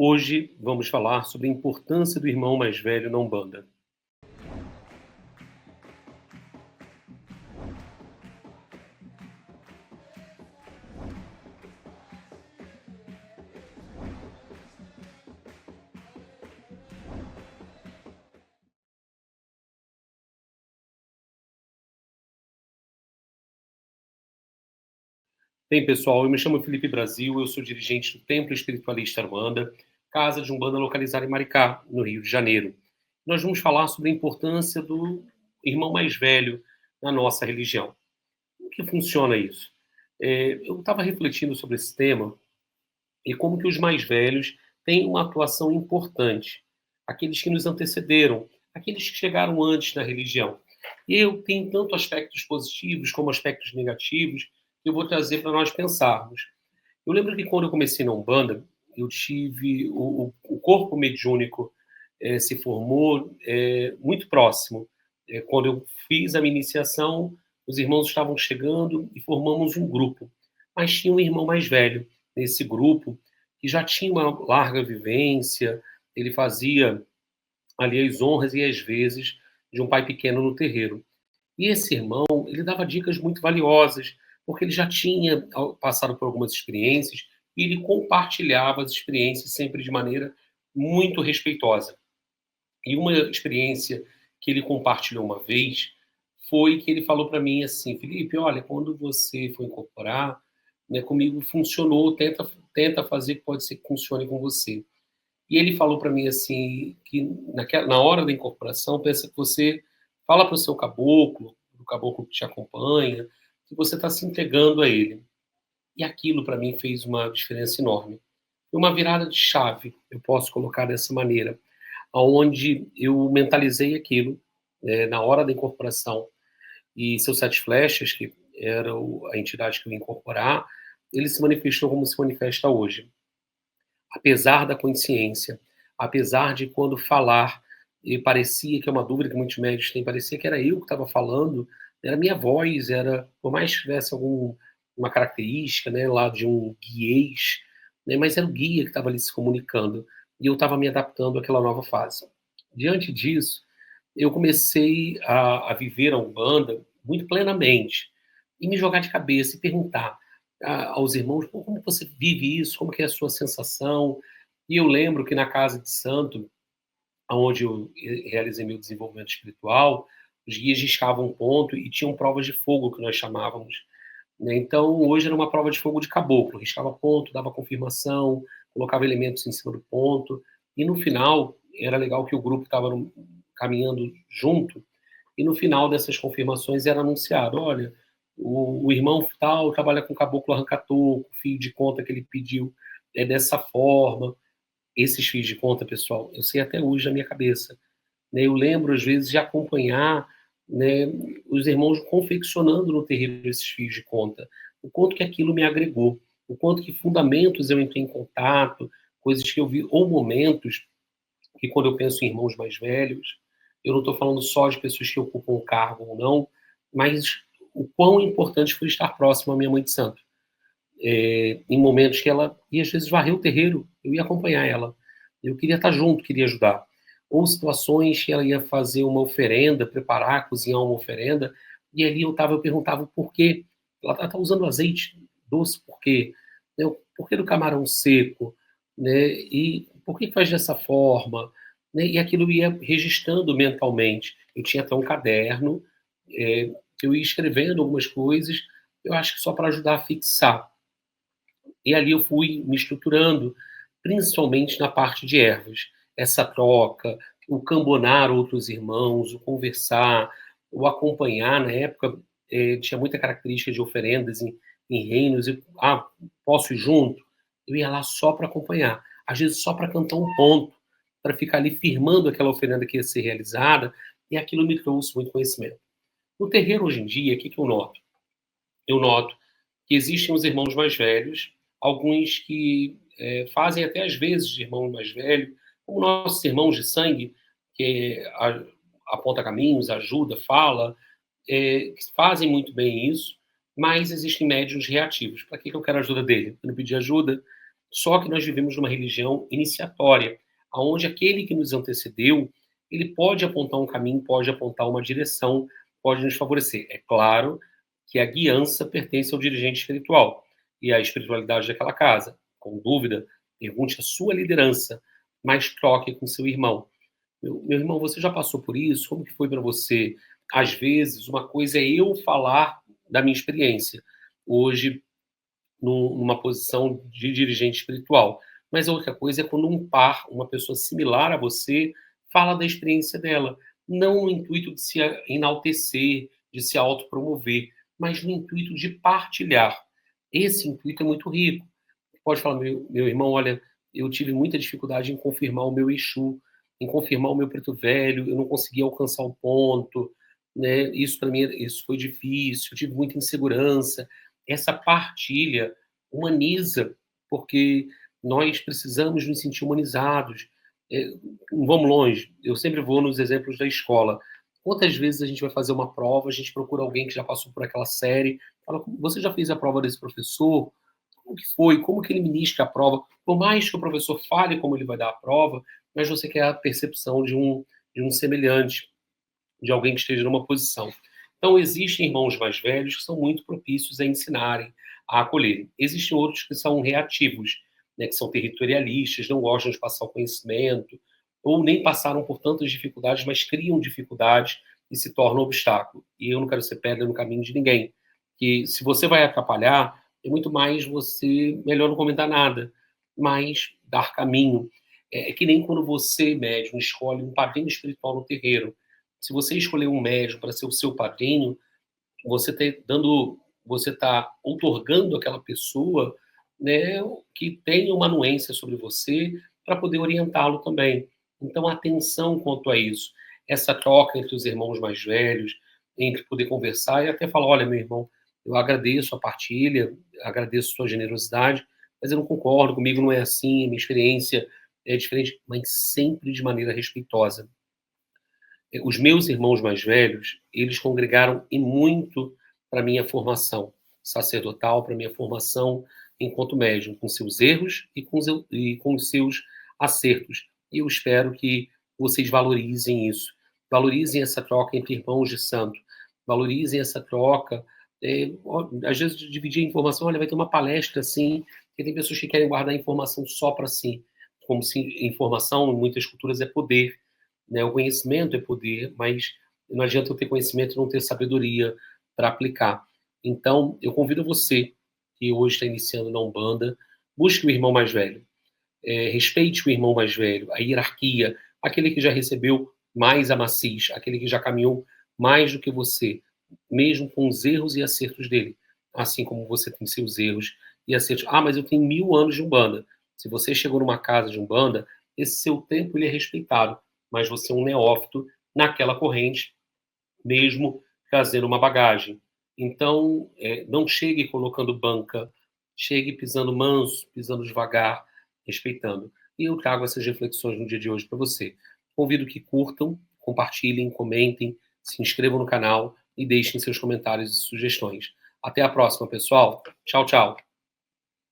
Hoje vamos falar sobre a importância do irmão mais velho na Umbanda. Bem, pessoal, eu me chamo Felipe Brasil, eu sou dirigente do Templo Espiritualista Umbanda, casa de Umbanda localizada em Maricá, no Rio de Janeiro. Nós vamos falar sobre a importância do irmão mais velho na nossa religião. Como que funciona isso? Eu estava refletindo sobre esse tema e como que os mais velhos têm uma atuação importante. Aqueles que nos antecederam, aqueles que chegaram antes na religião. E eu tenho tanto aspectos positivos como aspectos negativos que eu vou trazer para nós pensarmos. Eu lembro que quando eu comecei na Umbanda, eu tive o corpo mediúnico se formou muito próximo. Quando eu fiz a minha iniciação, os irmãos estavam chegando e formamos um grupo. Mas tinha um irmão mais velho nesse grupo que já tinha uma larga vivência, ele fazia ali as honras e as vezes de um pai pequeno no terreiro. E esse irmão, ele dava dicas muito valiosas, porque ele já tinha passado por algumas experiências e ele compartilhava as experiências sempre de maneira muito respeitosa. E uma experiência que ele compartilhou uma vez foi que ele falou para mim assim: Felipe, olha, quando você for incorporar, né, comigo funcionou, tenta fazer que pode ser que funcione com você. E ele falou para mim assim que na hora da incorporação, pensa que você fala para o seu caboclo, o caboclo que te acompanha, que você está se entregando a ele. E aquilo para mim fez uma diferença enorme. Foi uma virada de chave, eu posso colocar dessa maneira, aonde eu mentalizei aquilo na hora da incorporação. E seus sete flechas, que era a entidade que eu ia incorporar, ele se manifestou como se manifesta hoje. Apesar da consciência, apesar de quando falar, e parecia que é uma dúvida que muitos médicos têm, parecia que era eu que estava falando, era a minha voz, era, por mais que tivesse uma característica, né, lá de um guiês, né, mas era o guia que estava ali se comunicando, e eu estava me adaptando àquela nova fase. Diante disso, eu comecei a viver a Umbanda muito plenamente, e me jogar de cabeça e perguntar aos irmãos: "Pô, como você vive isso? Como que é a sua sensação?". E eu lembro que na casa de santo, onde eu realizei meu desenvolvimento espiritual, os guias riscavam um ponto e tinham provas de fogo, que nós chamávamos, né. Então, hoje era uma prova de fogo de caboclo, riscava ponto, dava confirmação, colocava elementos em cima do ponto, e no final, era legal que o grupo estava caminhando junto, e no final dessas confirmações era anunciado: olha, o irmão tal trabalha com caboclo arranca-toco, o fio de conta que ele pediu é dessa forma. Esses fios de conta, pessoal, eu sei até hoje na minha cabeça, né? Eu lembro, às vezes, de acompanhar, né, os irmãos confeccionando no terreiro esses fios de conta. O quanto que aquilo me agregou, o quanto que fundamentos eu entrei em contato, coisas que eu vi, ou momentos que, quando eu penso em irmãos mais velhos, eu não estou falando só de pessoas que ocupam um cargo ou não, mas o quão importante foi estar próximo à minha mãe de santo. Em momentos que ela ia, às vezes, varrer o terreiro, eu ia acompanhar ela. Eu queria estar junto, queria ajudar. Ou situações que ela ia fazer uma oferenda, preparar, cozinhar uma oferenda, e ali eu perguntava o porquê. Ela está usando azeite doce, por quê? Né, o porquê do camarão seco? Né? E por que faz dessa forma? Né? E aquilo ia registrando mentalmente. Eu tinha até um caderno, que eu ia escrevendo algumas coisas, eu acho que só para ajudar a fixar. E ali eu fui me estruturando, principalmente na parte de ervas. Essa troca, o cambonar outros irmãos, o conversar, o acompanhar. Na época, tinha muita característica de oferendas em reinos. Posso ir junto? Eu ia lá só para acompanhar. Às vezes só para cantar um ponto, para ficar ali firmando aquela oferenda que ia ser realizada, e aquilo me trouxe muito conhecimento. No terreiro, hoje em dia, o que eu noto? Eu noto que existem os irmãos mais velhos, alguns que fazem até às vezes de irmão mais velho, como nossos irmãos de sangue, que aponta caminhos, ajuda, fala, que fazem muito bem isso, mas existem médiuns reativos. Para que eu quero a ajuda dele? Eu não pedi ajuda, Só que nós vivemos numa religião iniciatória, aonde aquele que nos antecedeu, ele pode apontar um caminho, pode apontar uma direção, pode nos favorecer. É claro que a guiança pertence ao dirigente espiritual e à espiritualidade daquela casa. Com dúvida, pergunte à sua liderança, mas troque com seu irmão. Meu irmão, você já passou por isso? Como que foi para você? Às vezes, uma coisa é eu falar da minha experiência. Hoje, numa posição de dirigente espiritual. Mas a outra coisa é quando um par, uma pessoa similar a você, fala da experiência dela. Não no intuito de se enaltecer, de se autopromover, mas no intuito de partilhar. Esse intuito é muito rico. Pode falar, meu irmão, olha, eu tive muita dificuldade em confirmar o meu Exu, em confirmar o meu preto velho, eu não conseguia alcançar o ponto, né? Isso para mim, isso foi difícil, eu tive muita insegurança. Essa partilha humaniza, porque nós precisamos nos sentir humanizados. É, não vamos longe, eu sempre vou nos exemplos da escola. Quantas vezes a gente vai fazer uma prova, a gente procura alguém que já passou por aquela série, fala, você já fez a prova desse professor? Como que foi? Como que ele ministra a prova? Por mais que o professor fale como ele vai dar a prova, mas você quer a percepção de um semelhante, de alguém que esteja numa posição. Então, existem irmãos mais velhos que são muito propícios a ensinarem, a acolherem. Existem outros que são reativos, né, que são territorialistas, não gostam de passar o conhecimento, ou nem passaram por tantas dificuldades, mas criam dificuldades e se tornam um obstáculo. E eu não quero ser pedra no caminho de ninguém. Que se você vai atrapalhar, é muito mais você, melhor não comentar nada, mas dar caminho. É que nem quando você, médium, escolhe um padrinho espiritual no terreiro. Se você escolher um médium para ser o seu padrinho, você está outorgando aquela pessoa, né, que tem uma anuência sobre você para poder orientá-lo também. Então, atenção quanto a isso. Essa troca entre os irmãos mais velhos, entre poder conversar e até falar, olha, meu irmão, eu agradeço a partilha, agradeço a sua generosidade, mas eu não concordo, comigo não é assim, a minha experiência é diferente, mas sempre de maneira respeitosa. Os meus irmãos mais velhos, eles congregaram e muito para minha formação sacerdotal, para minha formação enquanto médium, com seus erros e com os seus acertos. E eu espero que vocês valorizem isso. Valorizem essa troca entre irmãos de santo. Valorizem essa troca. Às vezes, dividir a informação, olha, vai ter uma palestra assim, porque tem pessoas que querem guardar a informação só para si, como se informação, em muitas culturas, é poder, né? O conhecimento é poder, mas não adianta eu ter conhecimento e não ter sabedoria para aplicar. Então, eu convido você, que hoje está iniciando na Umbanda, busque o irmão mais velho. Respeite o irmão mais velho, a hierarquia, aquele que já recebeu mais a maciz, aquele que já caminhou mais do que você, mesmo com os erros e acertos dele, assim como você tem seus erros e acertos. Ah, mas eu tenho 1000 anos de Umbanda. Se você chegou numa casa de Umbanda, esse seu tempo ele é respeitado, mas você é um neófito naquela corrente, mesmo trazendo uma bagagem. Então, não chegue colocando banca, chegue pisando manso, pisando devagar, respeitando. E eu trago essas reflexões no dia de hoje para você. Convido que curtam, compartilhem, comentem, se inscrevam no canal e deixem seus comentários e sugestões. Até a próxima, pessoal. Tchau, tchau.